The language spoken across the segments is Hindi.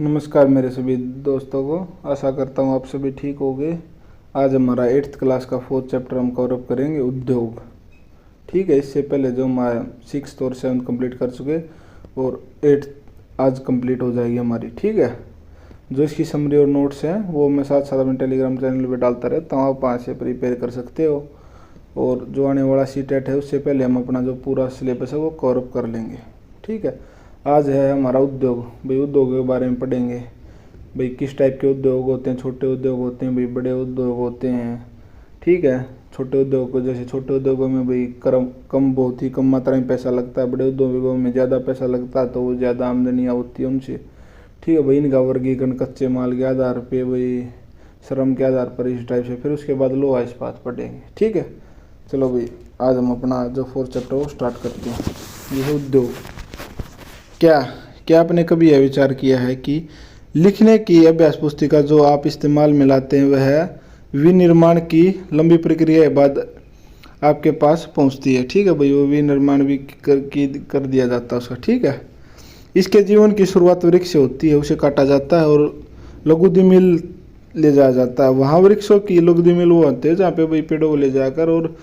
नमस्कार मेरे सभी दोस्तों को। आशा करता हूँ आप सभी ठीक होंगे। आज हमारा 8th क्लास का 4th चैप्टर हम कवर अप करेंगे, उद्योग। ठीक है, इससे पहले जो हमारा 6th और 7th कंप्लीट कर चुके और 8th आज कंप्लीट हो जाएगी हमारी। ठीक है, जो इसकी समरी और नोट्स हैं वो मैं साथ साथ अपने टेलीग्राम चैनल पे डालता रहता हूँ, आप वहाँ से प्रिपेयर कर सकते हो। और जो आने वाला सीटेट है उससे पहले हम अपना जो पूरा सिलेबस है वो कवर अप कर लेंगे। ठीक है, आज है हमारा उद्योग। भाई उद्योग के बारे में पढ़ेंगे। भाई किस टाइप के उद्योग होते हैं, छोटे उद्योग होते हैं, भाई बड़े उद्योग होते हैं। ठीक है, छोटे उद्योग को जैसे छोटे उद्योगों में भाई कम बहुत ही कम मात्रा में पैसा लगता है, बड़े उद्योगों में ज़्यादा पैसा लगता है तो वो ज़्यादा आमदनियाँ होती है उनसे। ठीक है भाई, इनका वर्गीकरण कच्चे माल के आधार पे, भाई श्रम के आधार पर, इस टाइप से। फिर उसके बाद लोहा इस्पात पढ़ेंगे। ठीक है, चलो भाई आज हम अपना जो 4th चैप्टर वो स्टार्ट करते हैं। यह उद्योग क्या आपने कभी यह विचार किया है कि लिखने की अभ्यास पुस्तिका जो आप इस्तेमाल में लाते हैं वह विनिर्माण की लंबी प्रक्रिया के बाद आपके पास पहुंचती है। ठीक है भाई, वो विनिर्माण भी कर दिया जाता है उसका। ठीक है, इसके जीवन की शुरुआत वृक्ष से होती है, उसे काटा जाता है और लघुदी मिल ले जाया जाता है। वहाँ वृक्षों की लघुदी मिल वो होते हैं जहाँ पे भाई पेड़ों को ले जाकर और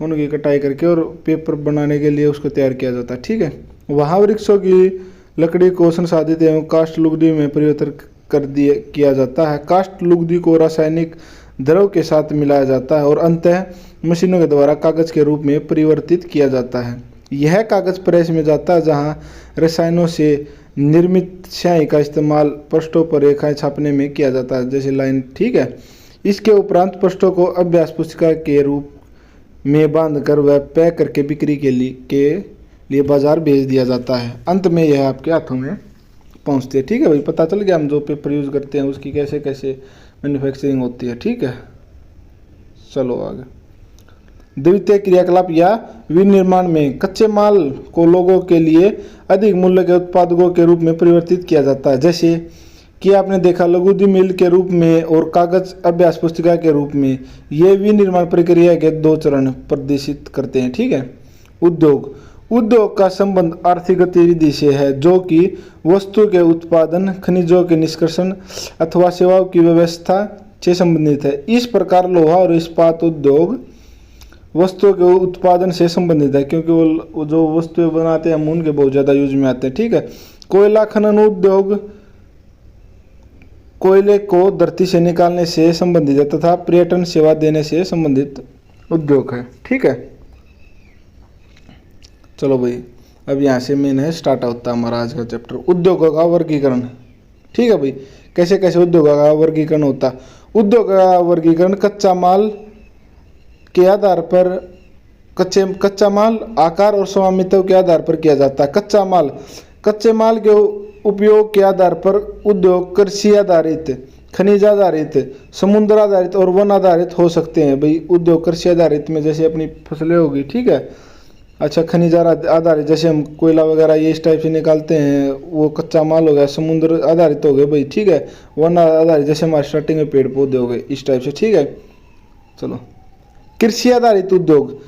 उनकी कटाई करके और पेपर बनाने के लिए उसको तैयार किया जाता है। ठीक है, वहाँ वृक्षों की लकड़ी को संसाधित एवं काष्ठ लुगदी में परिवर्तित किया जाता है। काष्ठ लुगदी को रासायनिक द्रव के साथ मिलाया जाता है और अंततः मशीनों के द्वारा कागज के रूप में परिवर्तित किया जाता है। यह कागज प्रेस में जाता है जहाँ रसायनों से निर्मित स्याही का इस्तेमाल पृष्ठों पर रेखाएं छापने में किया जाता है, जैसे लाइन। ठीक है, इसके उपरांत पृष्ठों को अभ्यास पुस्तिका के रूप में बांधकर वह पैक करके बिक्री के लिए बाजार भेज दिया जाता है। अंत में यह आपके हाथों में पहुंचती है। ठीक है भाई, पता चल गया हम जो पेपर यूज़ करते हैं उसकी कैसे कैसे मैन्युफैक्चरिंग होती है। ठीक है, चलो आगे। द्वितीय क्रियाकलाप या विनिर्माण में कच्चे माल को लोगों के लिए अधिक मूल्य के उत्पादों के रूप में परिवर्तित किया जाता है, जैसे कि आपने देखा लघुदी मिल के रूप में और कागज अभ्यास पुस्तिका के रूप में। ये विनिर्माण प्रक्रिया के 2 चरण प्रदर्शित करते हैं। ठीक है, उद्योग का संबंध आर्थिक गतिविधि से है जो कि वस्तु के उत्पादन, खनिजों के निष्कर्षण अथवा सेवाओं की व्यवस्था से संबंधित है। इस प्रकार लोहा और इस्पात उद्योग वस्तुओं के उत्पादन से संबंधित है, क्योंकि वो जो वस्तुएं बनाते हैं हम उनके बहुत ज़्यादा यूज में आते हैं। ठीक है, कोयला खनन उद्योग कोयले को धरती से निकालने से संबंधित है तथा पर्यटन सेवा देने से संबंधित उद्योग है। ठीक है, चलो भाई अब यहाँ से मेन है स्टार्ट होता है हमारा आज का चैप्टर, उद्योगों का वर्गीकरण। ठीक है भाई, कैसे कैसे उद्योगों का वर्गीकरण होता है। उद्योग का वर्गीकरण कच्चा माल के आधार पर कच्चा माल आकार और स्वामित्व के आधार पर किया जाता है। कच्चे माल के उपयोग के आधार पर उद्योग कृषि आधारित, खनिज आधारित, समुद्र आधारित और वन आधारित हो सकते हैं। भाई उद्योग कृषि आधारित में जैसे अपनी फसलें होगी। ठीक है, अच्छा खनिज आधारित जैसे हम कोयला वगैरह ये इस टाइप से निकालते हैं, वो कच्चा माल हो गया। समुद्र आधारित हो गए भाई। ठीक है, वन आधारित जैसे हमारे स्टार्टिंग में पेड़ पौधे हो गए, इस टाइप से। ठीक है, चलो कृषि आधारित उद्योग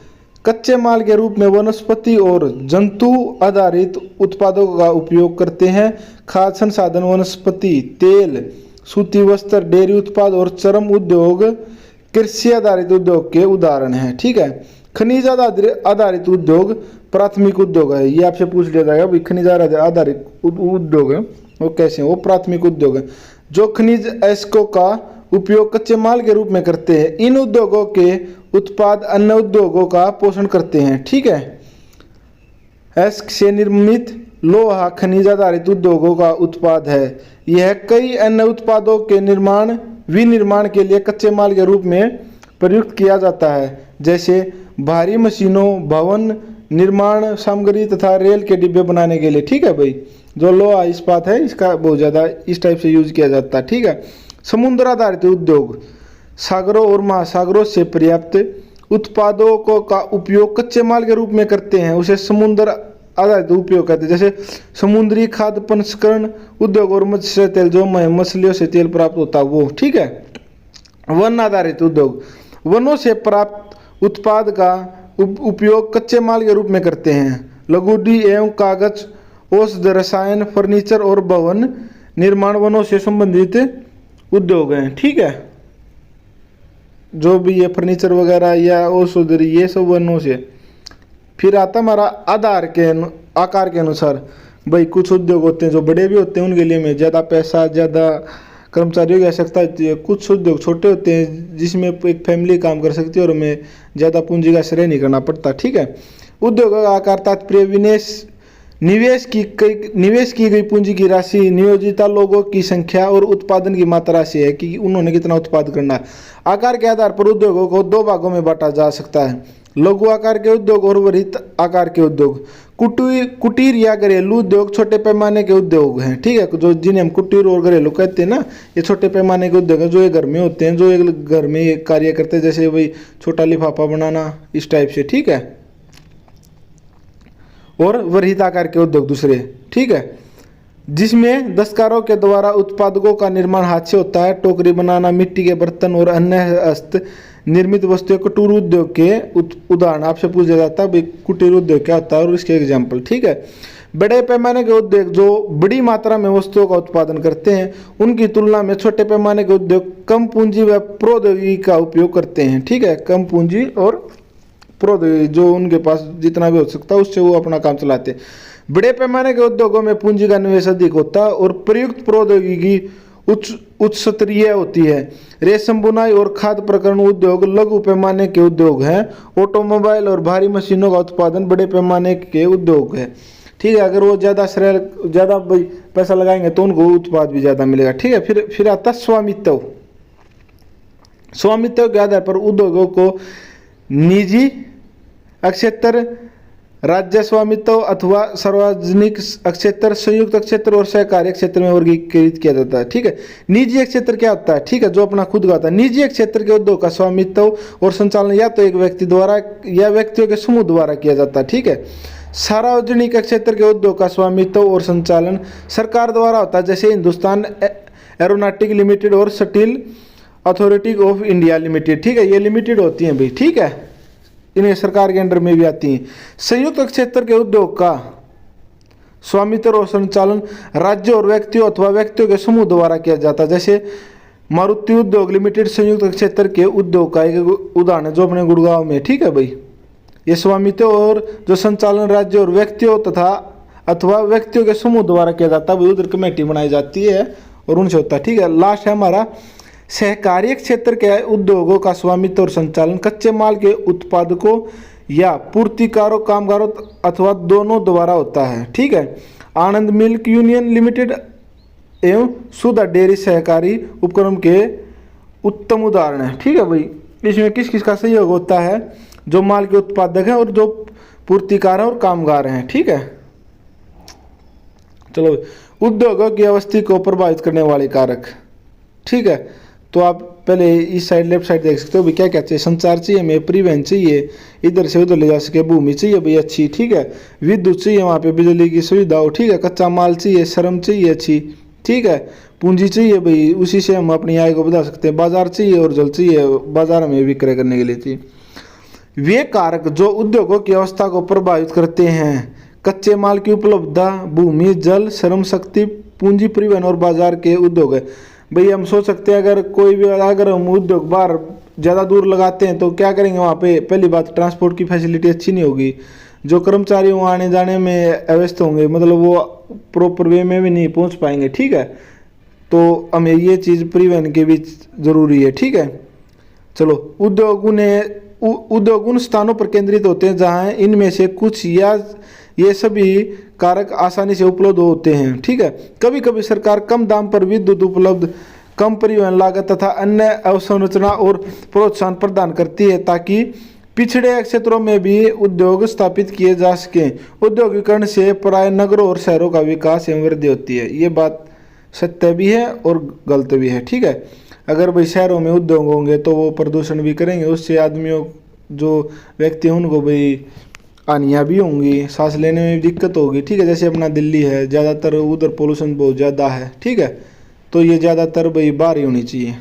कच्चे माल के रूप में वनस्पति और जंतु आधारित उत्पादों का उपयोग करते हैं। खाद्य संसाधन, वनस्पति तेल, सूती वस्त्र, डेयरी उत्पाद और चर्म उद्योग कृषि आधारित उद्योग के उदाहरण हैं। ठीक है, खनिज आधारित उद्योग प्राथमिक उद्योग है। ये आपसे पूछ लिया जाएगा भाई खनिज आधारित उद्योग है वो कैसे हैं। वो प्राथमिक उद्योग है जो खनिज अयस्कों का उपयोग कच्चे माल के रूप में करते हैं। इन उद्योगों के उत्पाद अन्य उद्योगों का पोषण करते हैं। ठीक है, अयस्क से निर्मित लोहा खनिज आधारित उद्योगों का उत्पाद है। यह कई अन्य उत्पादों के विनिर्माण के लिए कच्चे माल के रूप में प्रयुक्त किया जाता है, जैसे भारी मशीनों, भवन निर्माण सामग्री तथा रेल के डिब्बे बनाने के लिए। ठीक है भाई, जो लोहा इस्पात है इसका बहुत ज़्यादा इस टाइप से यूज किया जाता है। ठीक है, समुद्र आधारित उद्योग सागरों और महासागरों से पर्याप्त उत्पादों का उपयोग कच्चे माल के रूप में करते हैं, उसे समुद्र आधारित उपयोग करते हैं। जैसे समुद्री खाद्य प्रसंस्करण उद्योग और मत्स्य तेल, जो मछलियों से तेल प्राप्त होता है वो। ठीक है, वन आधारित उद्योग वनों से प्राप्त उत्पाद का उपयोग कच्चे माल के रूप में करते हैं। लघुदी एवं कागज, औषध, रसायन, फर्नीचर और भवन निर्माण वनों से संबंधित उद्योग हैं, ठीक है। जो भी ये फर्नीचर वगैरह या औषधि ये सब वनों से। फिर आता हमारा आकार के अनुसार। भाई कुछ उद्योग होते हैं जो बड़े भी होते हैं, उनके लिए में ज़्यादा पैसा, ज़्यादा कर्मचारियों की आवश्यकता होती है। कुछ उद्योग छोटे होते हैं जिसमें एक फैमिली काम कर सकती है और हमें ज़्यादा पूंजी का श्रेय नहीं करना पड़ता, ठीक है। उद्योग का आकार तात्पर्य निवेश की गई पूंजी की राशि, नियोजित लोगों की संख्या और उत्पादन की मात्रा से है कि उन्होंने कितना उत्पादन करना है। आकार के आधार पर उद्योगों को दो भागों में बांटा जा सकता है, लघु आकार के उद्योग और वृहत आकार के उद्योग। कुटीर या घरेलू उद्योग छोटे पैमाने के उद्योग हैं, ठीक है। जो जिन्हें हम कुटीर और घरेलू कहते हैं ना, ये छोटे पैमाने के उद्योग हैं जो ये घर में होते हैं, जो एक घर में कार्य करते हैं, जैसे वही छोटा लिफाफा बनाना, इस टाइप से, ठीक है। और वृहत आकार के उद्योग दूसरे, ठीक है, जिसमें दस्तकारों के द्वारा उत्पादों का निर्माण हाथ से होता है। टोकरी बनाना, मिट्टी के बर्तन और अन्य हस्त निर्मित वस्तुएं कुटीर उद्योग के उदाहरण आपसे पूछा जाता है। कुटीर उद्योग क्या होता है और इसके एग्जाम्पल, ठीक है। बड़े पैमाने के उद्योग जो बड़ी मात्रा में वस्तुओं का उत्पादन करते हैं, उनकी तुलना में छोटे पैमाने के उद्योग कम पूंजी व प्रौद्योगिकी का उपयोग करते हैं, ठीक है। कम पूंजी और प्रौद्योगिकी, जो उनके पास जितना भी हो सकता है उससे वो अपना काम चलाते हैं। बड़े पैमाने के उद्योगों में पूंजी का निवेश अधिक होता है और प्रयुक्त प्रौद्योगिकी उच्च स्तरीय होती है। रेशम बुनाई और खाद्य प्रकरण उद्योग लघु पैमाने के उद्योग हैं। ऑटोमोबाइल और भारी मशीनों का उत्पादन बड़े पैमाने के उद्योग है, ठीक है। अगर वो ज़्यादा पैसा लगाएंगे तो उनको उत्पाद भी ज़्यादा मिलेगा, ठीक है। फिर आता स्वामित्व। स्वामित्व के आधार पर उद्योगों को निजी क्षेत्र, राज्य स्वामित्व अथवा सार्वजनिक क्षेत्र, संयुक्त क्षेत्र और सहकारी क्षेत्र में वर्गीकृत किया जाता है, ठीक है। निजी क्षेत्र क्या होता है, ठीक है, जो अपना खुद का होता है। निजी क्षेत्र के उद्योग का स्वामित्व और संचालन या तो एक व्यक्ति द्वारा या व्यक्तियों के समूह द्वारा किया जाता है, ठीक है। सार्वजनिक क्षेत्र के उद्योग का स्वामित्व और संचालन सरकार द्वारा होता है, जैसे हिंदुस्तान एरोनॉटिक लिमिटेड और steel authority of India limited, ठीक है। ये लिमिटेड होती हैं भाई, ठीक है, इन्हें सरकार के अंडर में भी आती हैं। संयुक्त क्षेत्र के उद्योग का स्वामित्व और संचालन राज्य और व्यक्तियों अथवा व्यक्तियों के समूह द्वारा किया जाता है, जैसे मारुति उद्योग लिमिटेड संयुक्त क्षेत्र के उद्योग का एक उदाहरण है जो अपने गुड़गांव में, ठीक है भाई। ये स्वामित्व और जो संचालन राज्य और व्यक्तियों तथा अथवा व्यक्तियों के समूह द्वारा किया जाता है, उधर कमेटी बनाई जाती है और उनसे होता है, ठीक है। लास्ट है हमारा सहकारी क्षेत्र के उद्योगों का स्वामित्व और संचालन कच्चे माल के उत्पादकों या पूर्तिकारों, कामगारों अथवा दोनों द्वारा होता है, ठीक है। आनंद मिल्क यूनियन लिमिटेड एवं सुधा डेयरी सहकारी उपक्रम के उत्तम उदाहरण है, ठीक है भाई। इसमें किस किस का सहयोग होता है, जो माल के उत्पादक हैं और जो पूर्तिकार हैं और कामगार हैं, ठीक है। चलो, उद्योगों की अवस्थी को प्रभावित करने वाले कारक, ठीक है। तो आप पहले इस साइड लेफ्ट साइड देख सकते हो भाई, क्या क्या चाहिए। संचार चाहिए हमें, परिवहन चाहिए, इधर से उधर ले जा सके, भूमि चाहिए भाई अच्छी, ठीक है। विद्युत चाहिए, वहाँ पे बिजली की सुविधा हो, ठीक है। कच्चा माल चाहिए, श्रम चाहिए अच्छी, ठीक है। पूंजी चाहिए भाई, उसी से हम अपनी आय को बढ़ा सकते हैं। बाजार चाहिए और जल चाहिए, बाजार में विक्रय करने के लिए चाहिए। वे कारक जो उद्योगों की अवस्था को प्रभावित करते हैं, कच्चे माल की उपलब्धता, भूमि, जल, श्रम शक्ति, पूंजी, परिवहन और बाजार के उद्योग है भाई। हम सोच सकते हैं अगर हम उद्योग बाहर ज़्यादा दूर लगाते हैं तो क्या करेंगे, वहाँ पे पहली बात ट्रांसपोर्ट की फैसिलिटी अच्छी नहीं होगी, जो कर्मचारी वहाँ आने जाने में अव्यस्त होंगे, मतलब वो प्रॉपर वे में भी नहीं पहुँच पाएंगे, ठीक है। तो हमें ये चीज़ परिवहन के भी ज़रूरी है, ठीक है। चलो, उद्योग उन स्थानों पर केंद्रित होते हैं जहाँ इनमें से कुछ या ये सभी कारक आसानी से उपलब्ध होते हैं, ठीक है। कभी कभी सरकार कम दाम पर विद्युत उपलब्ध, कम परिवहन लागत तथा अन्य अवसंरचना और प्रोत्साहन प्रदान करती है ताकि पिछड़े क्षेत्रों में भी उद्योग स्थापित किए जा सकें। औद्योगिकरण से प्राय नगरों और शहरों का विकास एवं वृद्धि होती है। ये बात सत्य भी है और गलत भी है, ठीक है। अगर भाई शहरों में उद्योग होंगे तो वो प्रदूषण भी करेंगे, उससे आदमियों जो व्यक्ति हैं उनको भाई हानियाँ भी होंगी, सांस लेने में भी दिक्कत होगी, ठीक है। जैसे अपना दिल्ली है, ज़्यादातर उधर पोल्यूशन बहुत ज़्यादा है, ठीक है। तो ये ज़्यादातर भाई बाहर ही होनी चाहिए,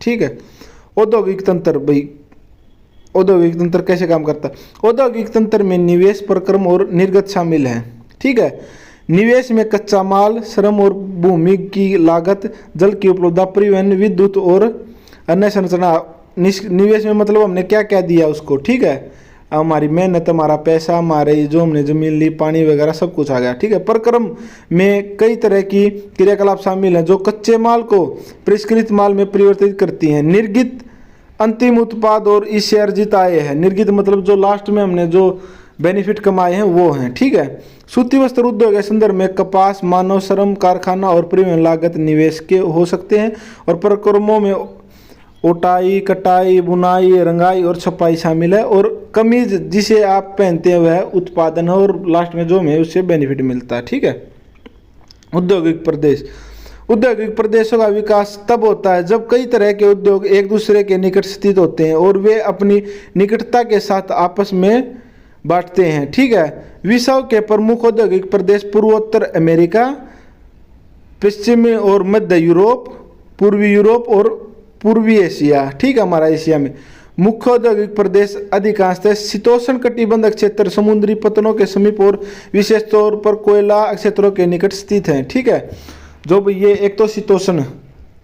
ठीक है। औद्योगिक तंत्र भाई, औद्योगिक तंत्र कैसे काम करता है। औद्योगिक तंत्र में निवेश, प्रक्रम और निर्गत शामिल है, ठीक है। निवेश में कच्चा माल, श्रम और भूमि की लागत, जल की उपलब्धता, परिवहन, विद्युत और अन्य संरचना। निवेश में मतलब हमने क्या क्या दिया उसको, ठीक है, हमारी मेहनत, हमारा पैसा, हमारे जो हमने जमीन ली, पानी वगैरह सब कुछ आ गया, ठीक है। प्रक्रम में कई तरह की क्रियाकलाप शामिल हैं जो कच्चे माल को परिष्कृत माल में परिवर्तित करती हैं। निर्गित अंतिम उत्पाद और इससे अर्जित आय है। निर्गित मतलब जो लास्ट में हमने जो बेनिफिट कमाए हैं वो हैं, ठीक है। सूती वस्त्र उद्योग के संदर्भ में कपास, मानव श्रम, कारखाना और परिवहन लागत निवेश के हो सकते हैं। और प्रक्रमों में ओटाई, कटाई, बुनाई, रंगाई और छपाई शामिल है। और कमीज जिसे आप पहनते हैं वह उत्पादन है और लास्ट में जो हमें उससे बेनिफिट मिलता है, ठीक है। औद्योगिक प्रदेश, औद्योगिक प्रदेशों का विकास तब होता है जब कई तरह के उद्योग एक दूसरे के निकट स्थित होते हैं और वे अपनी निकटता के साथ आपस में बांटते हैं, ठीक है। विश्व के प्रमुख औद्योगिक प्रदेश पूर्वोत्तर अमेरिका, पश्चिमी और मध्य यूरोप, पूर्वी यूरोप और पूर्वी एशिया, ठीक है। हमारा एशिया में मुख्य औद्योगिक प्रदेश अधिकांशतः शीतोष्ण कटिबंधक क्षेत्र, समुद्री पतनों के समीप और विशेष तौर पर कोयला क्षेत्रों के निकट स्थित हैं, ठीक है। जो ये एक तो शीतोष्ण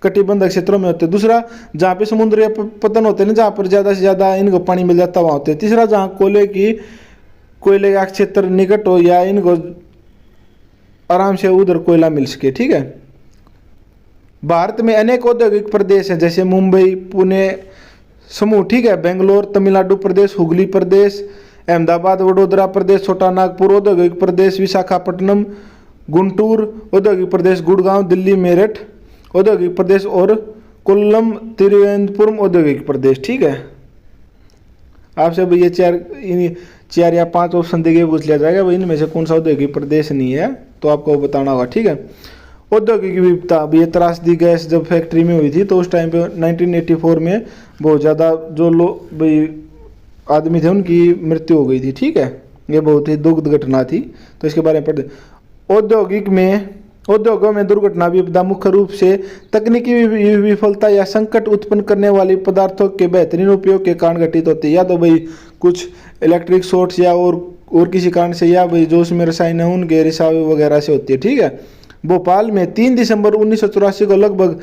कटिबंधक क्षेत्रों में होते हैं, दूसरा जहाँ पे समुद्री पतन होते हैं ना, जहाँ पर ज़्यादा से ज़्यादा इनको पानी मिल जाता वहाँ होते हैं, तीसरा जहाँ कोयले का क्षेत्र निकट हो या इनको आराम से उधर कोयला मिल सके, ठीक है। भारत में अनेक औद्योगिक प्रदेश हैं जैसे मुंबई, पुणे समूह, ठीक है, बेंगलोर, तमिलनाडु प्रदेश, हुगली प्रदेश, अहमदाबाद, वडोदरा प्रदेश, छोटा नागपुर औद्योगिक प्रदेश, विशाखापट्टनम, गुंटूर औद्योगिक प्रदेश, गुड़गांव, दिल्ली, मेरठ औद्योगिक प्रदेश और कोल्लम, तिरुवनंतपुरम औद्योगिक प्रदेश, ठीक है। आपसे भाई ये चार या पांच ऑप्शन देके पूछ लिया जाएगा भाई इनमें से कौन सा औद्योगिक प्रदेश नहीं है, तो आपको बताना होगा, ठीक है। औद्योगिक विविधता, अब ये त्रासदी गैस जब फैक्ट्री में हुई थी तो उस टाइम पे 1984 में बहुत ज़्यादा जो लोग भाई आदमी थे उनकी मृत्यु हो गई थी, ठीक है। ये बहुत ही दुखद घटना थी, तो इसके बारे में पढ़ते। उद्योगों में दुर्घटना विपदा मुख्य रूप से तकनीकी विफलता या संकट उत्पन्न करने वाली पदार्थों के बेहतरीन उपयोग के कारण घटित होती है, या तो भाई कुछ इलेक्ट्रिक शॉर्ट्स या और किसी कारण से, या भाई जो उसमें रसायन है उनके रिसाव वगैरह से होती है, ठीक है। भोपाल में 3 दिसंबर 1984 को लगभग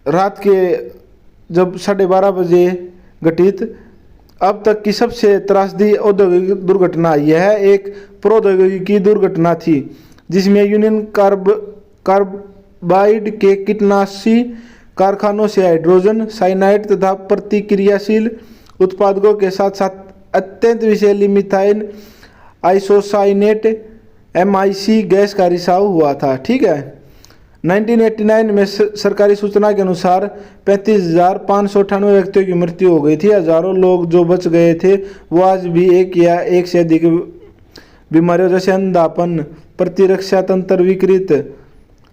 रात के जब 12:30 बजे घटित अब तक की सबसे त्रासदी औद्योगिक दुर्घटना यह एक प्रौद्योगिकी दुर्घटना थी जिसमें यूनियन कार्बाइड के कीटनाशी कारखानों से हाइड्रोजन साइनाइड तथा प्रतिक्रियाशील उत्पादों के साथ साथ अत्यंत विषैली मिथाइल आइसोसाइनेट MIC गैस का रिसाव हुआ था, ठीक है। 1989 में सरकारी सूचना के अनुसार 35,598 व्यक्तियों की मृत्यु हो गई थी। हजारों लोग जो बच गए थे वो आज भी एक या एक से अधिक बीमारियों जैसे अंधापन, प्रतिरक्षा तंत्र विकृत,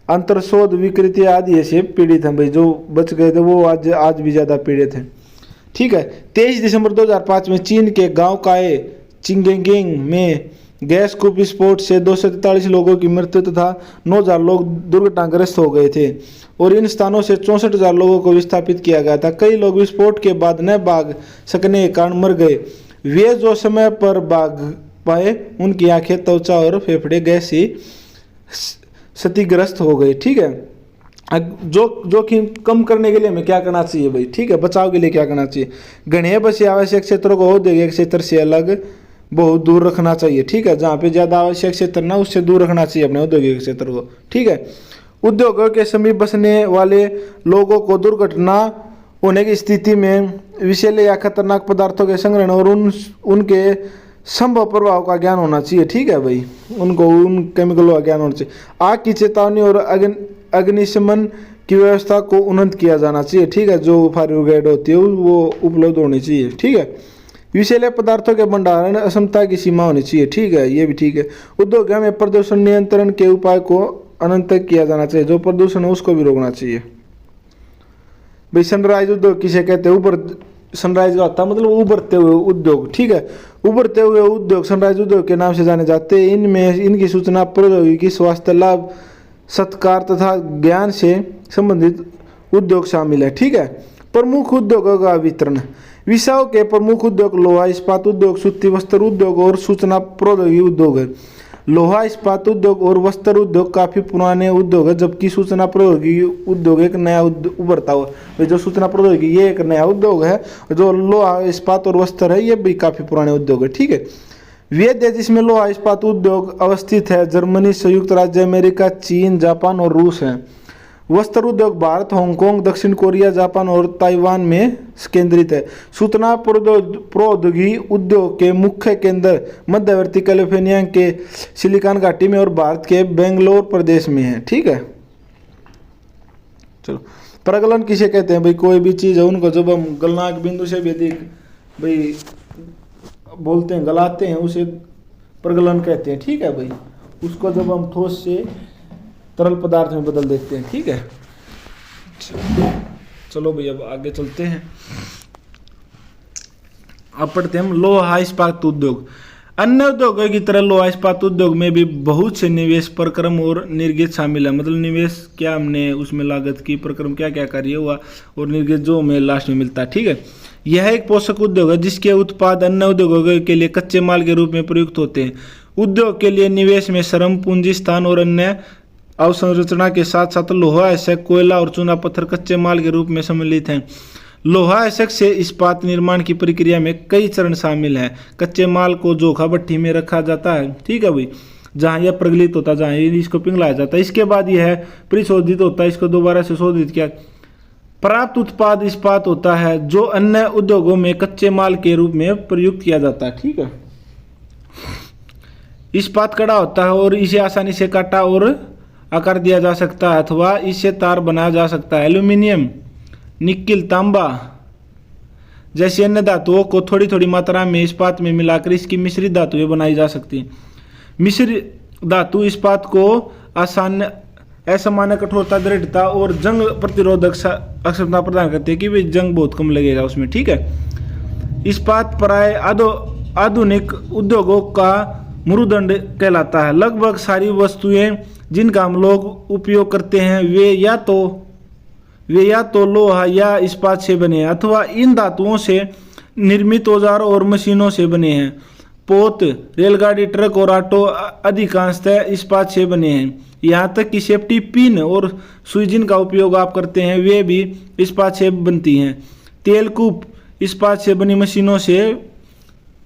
अंतर्शोध विकृति आदि से पीड़ित हैं। भाई जो बच गए थे वो आज भी ज़्यादा पीड़ित हैं, ठीक है। 23 दिसंबर 2005 में चीन के गांव काए चिंगेंग में गैस कूप विस्फोट से 243 लोगों की मृत्यु तथा 9,000 लोग दुर्घटनाग्रस्त हो गए थे और इन स्थानों से 64,000 लोगों को विस्थापित किया गया था। कई लोग विस्फोट के बाद न भाग सकने के कारण मर गए। वे जो समय पर भाग पाए उनकी आंखें, त्वचा और फेफड़े गैस से क्षतिग्रस्त हो गए, ठीक है। जोखिम कम करने के लिए हमें क्या करना चाहिए भाई, ठीक है। बचाव के लिए क्या करना चाहिए, घने बसे आवश्यक क्षेत्रों को औद्योगिक क्षेत्र से अलग बहुत दूर रखना चाहिए, ठीक है। जहाँ पे ज़्यादा आवश्यक क्षेत्र ना उससे दूर रखना चाहिए अपने औद्योगिक क्षेत्र को, ठीक है। उद्योगों के समीप बसने वाले लोगों को दुर्घटना होने की स्थिति में विषैले या खतरनाक पदार्थों के संग्रहण और उनके संभव प्रभाव का ज्ञान होना चाहिए, ठीक है भाई। उनको उन केमिकलों का ज्ञान होना चाहिए। आग की चेतावनी और अग्निशमन की व्यवस्था को उन्नत किया जाना चाहिए, ठीक है। जो फायर ब्रिगेड होती है वो उपलब्ध होनी चाहिए, ठीक है। विषैले पदार्थों के भंडारण अक्षमता की सीमा होनी चाहिए, ठीक है, ये भी ठीक है। उद्योगों में प्रदूषण नियंत्रण के उपाय को अनंत तक किया जाना चाहिए। जो प्रदूषण है उसको भी रोकना चाहिए भाई। सनराइज उद्योग किसे कहते हैं, सनराइज का होता है मतलब उभरते हुए उद्योग, ठीक है। उभरते हुए उद्योग सनराइज उद्योग के नाम से जाने जाते हैं। इनमें इनकी सूचना प्रौद्योगिकी, स्वास्थ्य लाभ, सत्कार तथा ज्ञान से संबंधित उद्योग शामिल है, ठीक है। प्रमुख उद्योगों का वितरण, विषयों के प्रमुख उद्योग लोहा इस्पात उद्योग, सूती वस्त्र उद्योग और सूचना प्रौद्योगिकी उद्योग है। लोहा इस्पात उद्योग और वस्त्र उद्योग काफी पुराने उद्योग है, जबकि सूचना प्रौद्योगिकी उद्योग एक नया उभरता हुआ। जो सूचना प्रौद्योगिकी ये एक नया उद्योग है, जो लोहा इस्पात और वस्त्र है ये भी काफी पुराने उद्योग है। ठीक है, वे देश जिसमें लोहा इस्पात उद्योग अवस्थित है जर्मनी, संयुक्त राज्य अमेरिका, चीन, जापान और रूस है। वस्त्र उद्योग भारत, हांगकांग, दक्षिण कोरिया, जापान और ताइवान में केंद्रित है। सूचना प्रौद्योगिकी उद्योग के मुख्य केंद्र मध्यवर्ती कैलिफोर्निया के सिलिकॉन घाटी में और भारत के बेंगलोर प्रदेश में है। ठीक है, चलो प्रगलन किसे कहते हैं भाई? कोई भी चीज़ है उनको जब हम गलनांक बिंदु से भी अधिक भाई बोलते हैं, गलाते हैं, उसे प्रगलन कहते हैं। ठीक है भाई, उसको जब हम ठोस से तरल पदार्थ में बदल देते हैं। ठीक है, चलो भाई अब आगे चलते हैं। अब पढ़ते हैं हम लोहा इस्पात उद्योग। अन्य उद्योगों की तरह लोहा इस्पात उद्योग में भी बहुत से निवेश प्रक्रम और निर्गत शामिल है। मतलब निवेश क्या, हमने उसमें लागत की, प्रक्रम क्या क्या कार्य हुआ और निर्गत जो हमें लास्ट में मिलता है। ठीक है, यह एक पोषक उद्योग है जिसके उत्पाद अन्य उद्योगों के लिए कच्चे माल के रूप में प्रयुक्त होते हैं। उद्योग के लिए निवेश में श्रम, पूंजी, स्थान और अन्य अवसंरचना के साथ साथ लोहा एसक, कोयला और चूना पत्थर कच्चे माल के रूप में सम्मिलित हैं। लोहा एसक से इस्पात निर्माण की प्रक्रिया में कई चरण शामिल हैं। कच्चे माल को जोखा भट्टी में रखा जाता है। ठीक है भाई, जहाँ यह प्रगलित होता है, जहाँ इसको पिघलाया जाता है, इसके बाद यह परिशोधित होता है, इसको दोबारा से शोधित किया, प्राप्त उत्पाद इस्पात होता है जो अन्य उद्योगों में कच्चे माल के रूप में प्रयुक्त किया जाता है। ठीक है, इस्पात कड़ा होता है और इसे आसानी से काटा और आकार दिया जा सकता है अथवा इससे तार बनाया जा सकता है। एल्यूमिनियम, निकिल, तांबा जैसी अन्य धातुओं को थोड़ी थोड़ी मात्रा में इस्पात में मिलाकर इसकी मिश्रित धातुएं बनाई जा सकती हैं। मिश्रित धातु इस्पात को आसान असामान्य कठोरता, दृढ़ता और जंग प्रतिरोधक क्षमता प्रदान करती है कि भाई जंग बहुत कम लगेगा उसमें। ठीक है, इस्पात प्राय आधुनिक उद्योगों का मुरुदंड कहलाता है। लगभग सारी वस्तुएं जिनका हम लोग उपयोग करते हैं वे या तो लोहा या इस्पात से बने हैं अथवा इन धातुओं से निर्मित औजारों और मशीनों से बने हैं। पोत, रेलगाड़ी, ट्रक और ऑटो अधिकांशतः इस्पात से बने हैं। यहाँ तक कि सेफ्टी पिन और सुई जिनका उपयोग आप करते हैं वे भी इस्पात से बनती हैं। तेल कूप इस्पात से बनी मशीनों से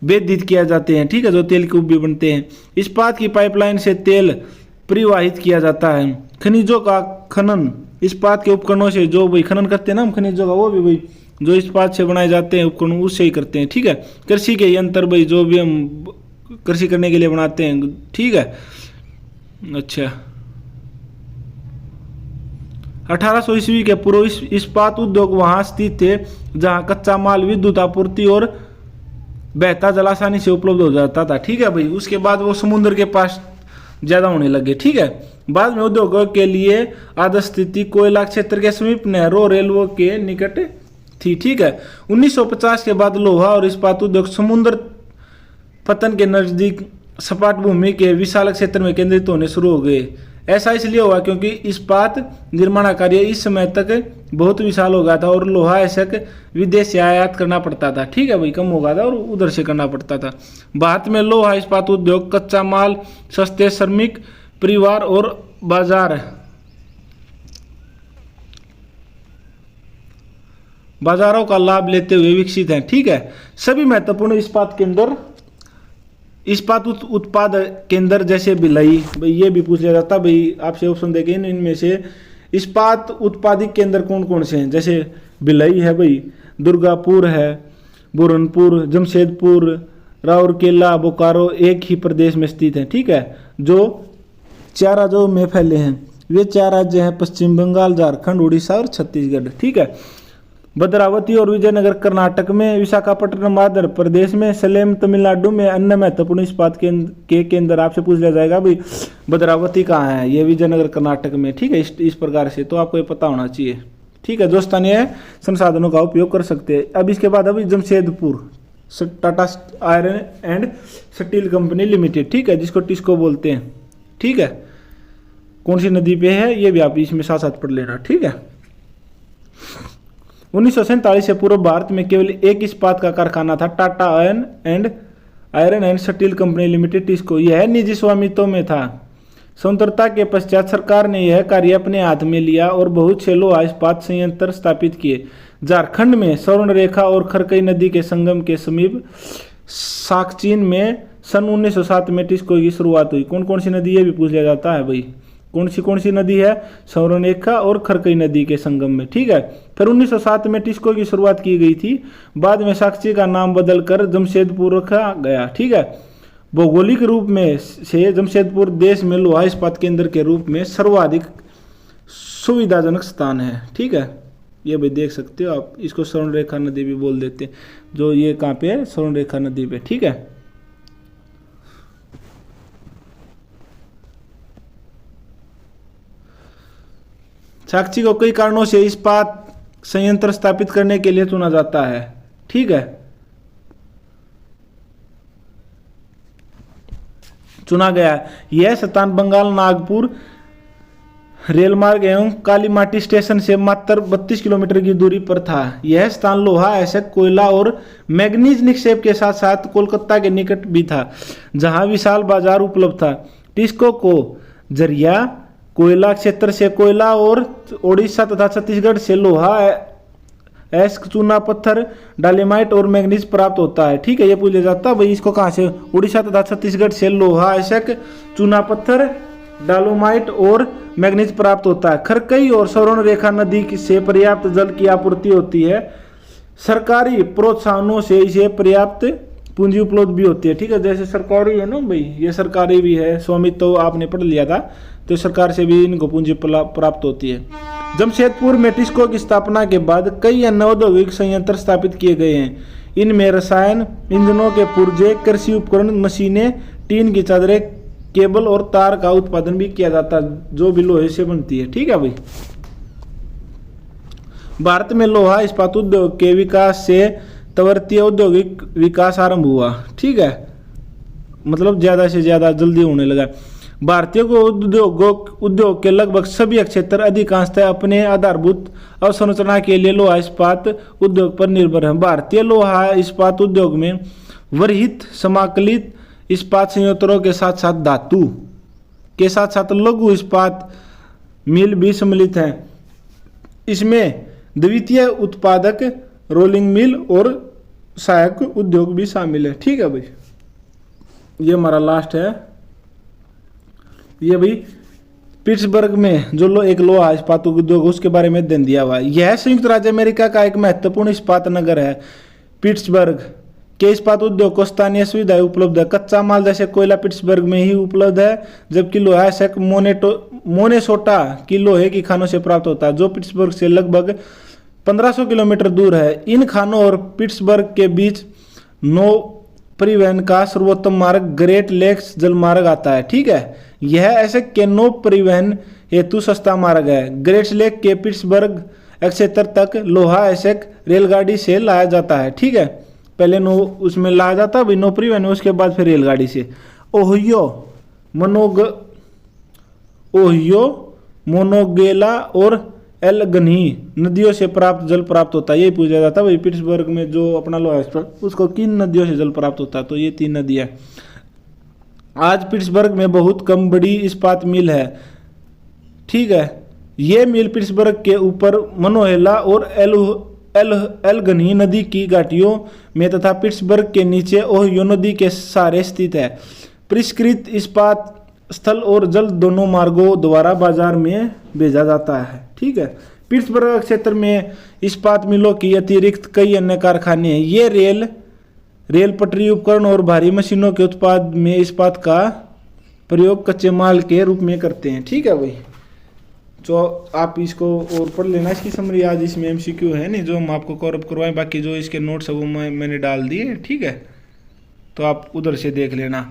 विद्युत किया जाते हैं। ठीक है, जो तेल कूप भी बनते हैं। इस्पात की पाइपलाइन से तेल परिवाहित किया जाता है। खनिजों का खनन इस्पात के उपकरणों से, जो भाई खनन करते हैं ना हम खनिजों का, वो भी भाई जो इस्पात से बनाए जाते हैं उपकरण उससे ही करते हैं। ठीक है, कृषि के यंत्र भाई जो भी हम कृषि करने के लिए बनाते हैं। ठीक है, अच्छा 1800 ईस्वी के पूर्व इस्पात उद्योग वहां स्थित थे जहां कच्चा माल, विद्युत आपूर्ति और बहता जल आसानी से उपलब्ध हो जाता था। ठीक है भाई, उसके बाद वो समुद्र के पास ज्यादा होने लगे। ठीक है, बाद में उद्योगों के लिए आदर्श स्थिति कोयला क्षेत्र के समीप नहरों और रेलवे के निकट थी। ठीक है, 1950 के बाद लोहा और इस्पात उद्योग समुद्र पतन के नजदीक सपाट भूमि के विशाल क्षेत्र में केंद्रित होने शुरू हो गए। ऐसा इसलिए हुआ क्योंकि इस्पात निर्माण कार्य इस समय तक बहुत विशाल हो गया था और लोहा एसक विदेश से आयात करना पड़ता था। ठीक है भाई, कम हो गया था और उधर से करना पड़ता था। भारत में लोहा इस्पात उद्योग कच्चा माल, सस्ते श्रमिक, परिवार और बाजारों का लाभ लेते हुए विकसित हैं। ठीक है, सभी महत्वपूर्ण इस्पात उत्पाद केंद्र जैसे भिलाई, भाई ये भी पूछ लिया जाता भाई आपसे ऑप्शन देके इनमें से इस्पात उत्पादित केंद्र कौन कौन से हैं। जैसे भिलाई है भाई, दुर्गापुर है, बुरहानपुर, जमशेदपुर, राउरकेला, बोकारो एक ही प्रदेश में स्थित है। ठीक है, जो 4 राज्यों में फैले हैं। वे 4 राज्य हैं पश्चिम बंगाल, झारखंड, उड़ीसा और छत्तीसगढ़। ठीक है, भद्रावती और विजयनगर कर्नाटक में, विशाखापट्टनम आंध्र प्रदेश में, सलेम तमिलनाडु में। अन्य महत्वपूर्ण इस्पात के केंद्र आपसे पूछ लिया जाएगा भाई भद्रावती कहाँ है, ये विजयनगर कर्नाटक में। ठीक है, इस प्रकार से तो आपको ये पता होना चाहिए। ठीक है, जो स्थानीय संसाधनों का उपयोग कर सकते हैं। अब इसके बाद अभी Jamshedpur, Tata iron and steel company limited. ठीक है, जिसको टिस्को बोलते हैं। ठीक है, कौन सी नदी पे है ये भी आप इसमें साथ साथ पढ़ लेना। ठीक है, 1947 से पूर्व भारत में केवल एक इस्पात का कारखाना था, Tata iron and steel company limited TISCO. यह निजी स्वामित्व में था। स्वतंत्रता के पश्चात सरकार ने यह कार्य अपने हाथ में लिया और बहुत से लोहा इस्पात संयंत्र स्थापित किए। झारखंड में स्वर्ण रेखा और खरकई नदी के संगम के समीप साकचीन में सन 1907 में टिस्को की शुरुआत हुई। कौन कौन सी नदी है भी पूछ लिया जाता है भाई। कौन सी नदी है? स्वर्ण रेखा और खरकई नदी के संगम में, ठीक है। फिर 1907 में टिस्को की शुरुआत की गई थी। बाद में साकची का नाम बदलकर जमशेदपुर रखा गया, ठीक है। भौगोलिक रूप में से जमशेदपुर देश में लोहा इस्पात केंद्र के रूप में सर्वाधिक सुविधाजनक स्थान है, ठीक है। ये भी देख सकते हो आप, इसको स्वर्ण रेखा नदी भी बोल देते हैं। जो ये कहाँ पे है? स्वर्ण रेखा नदी पे, ठीक है। साकची को कई कारणों से इस्पात संयंत्र स्थापित करने के लिए चुना जाता है, ठीक है, चुना गया है। यह स्थान बंगाल नागपुर रेल मार्ग एवं कालीमाटी स्टेशन से मात्र 32 किलोमीटर की दूरी पर था। यह स्थान लोहा, एसक, कोयला और मैग्नीज निक्षेप के साथ साथ कोलकाता के निकट भी था, जहां विशाल बाजार उपलब्ध था। टिस्को को जरिया कोयला क्षेत्र से कोयला और ओडिशा तथा छत्तीसगढ़ से लोहा, एस्क, चूना पत्थर, डायनामाइट और मैग्नीज प्राप्त होता है, ठीक है। ये पूछा जाता है भाई, इसको कहाँ से? उड़ीसा तथा छत्तीसगढ़ से लोहा, एस्क, चूना पत्थर, डायनामाइट और मैग्नीज प्राप्त होता है। खरकई और स्वर्ण रेखा नदी से पर्याप्त जल की आपूर्ति होती है। सरकारी प्रोत्साहनों से इसे पर्याप्त पूंजी उपलब्ध भी होती है, ठीक है। जैसे सरकारी है ना भाई, ये सरकारी भी है, स्वामित्व तो आपने पढ़ लिया था, तो सरकार से भी इनको पूंजी प्राप्त होती है। जमशेदपुर में टिस्को की स्थापना के बाद कई अन्य औद्योगिक संयंत्र स्थापित किए गए हैं। इनमें रसायन, इंजनों के पुर्जे, कृषि उपकरण, मशीनें, टीन की चादरें, केबल और तार का उत्पादन भी किया जाता है, जो भी लोहे से बनती है, ठीक है भाई। भारत में लोहा इस्पात उद्योग के विकास से तवरतीय औद्योगिक विकास आरंभ हुआ, ठीक है, मतलब ज्यादा से ज्यादा जल्दी होने लगा। भारतीय को उद्योग के लगभग सभी क्षेत्र अधिकांशतः अपने आधारभूत अवसंरचना के लिए लोहा इस्पात उद्योग पर निर्भर है। भारतीय लोहा इस्पात उद्योग में वरहित समाकलित इस्पात संयंत्रों के साथ साथ धातु के साथ साथ लघु इस्पात मिल भी सम्मिलित हैं। इसमें द्वितीय उत्पादक, रोलिंग मिल और सहायक उद्योग भी शामिल है, ठीक है भाई। ये हमारा लास्ट है, ये भाई पिट्सबर्ग में जो एक लोहा इस्पात उद्योग उसके बारे में अध्ययन दिया हुआ है। यह संयुक्त राज्य अमेरिका का एक महत्वपूर्ण इस्पात नगर है। पिट्सबर्ग के इस्पात उद्योग को स्थानीय सुविधाएं उपलब्ध है। कच्चा माल जैसे कोयला पिट्सबर्ग में ही उपलब्ध है, जबकि लोहा एस्क मोनेसोटा की लोहे की खानों से प्राप्त होता है, जो पिट्सबर्ग से लगभग 1500 किलोमीटर दूर है। इन खानों और पिट्सबर्ग के बीच नौ परिवहन का सर्वोत्तम मार्ग ग्रेट लेक्स जलमार्ग आता है, ठीक है। यह एस्क के नौ परिवहन हेतु सस्ता मार्ग है। ग्रेट लेक के पिट्सबर्ग क्षेत्र तक लोहा एस्क रेलगाड़ी से लाया जाता है, ठीक है। पहले नो उसमें लाया जाता है नो परिवहन, उसके बाद फिर रेलगाड़ी से। ओहियो मोनोगेला और एलगनी नदियों से प्राप्त जल प्राप्त होता है। यही पूछा जाता है भाई, पिट्सबर्ग में जो अपना लोहा उसको किन नदियों से जल प्राप्त होता है? तो ये 3 नदियां। आज पिट्सबर्ग में बहुत कम बड़ी इस्पात मिल है, ठीक है। ये मिल पिट्सबर्ग के ऊपर मनोहेला और एलगनी नदी की घाटियों में तथा पिट्सबर्ग के नीचे ओहियो नदी के सहारे स्थित है। परिष्कृत इस्पात स्थल और जल दोनों मार्गों द्वारा बाजार में भेजा जाता है, ठीक है। पिट्सबर्ग क्षेत्र में इस्पात मिलों की अतिरिक्त कई अन्य कारखाने हैं। ये रेल पटरी उपकरण और भारी मशीनों के उत्पाद में इस्पात का प्रयोग कच्चे माल के रूप में करते हैं, ठीक है भाई। तो आप इसको और पढ़ लेना, इसकी समरी आज इसमें एमसीक्यू है नहीं जो हम आपको कवर करवाएं, बाकी जो इसके नोट्स है वो मैंने डाल दिए, ठीक है। तो आप उधर से देख लेना।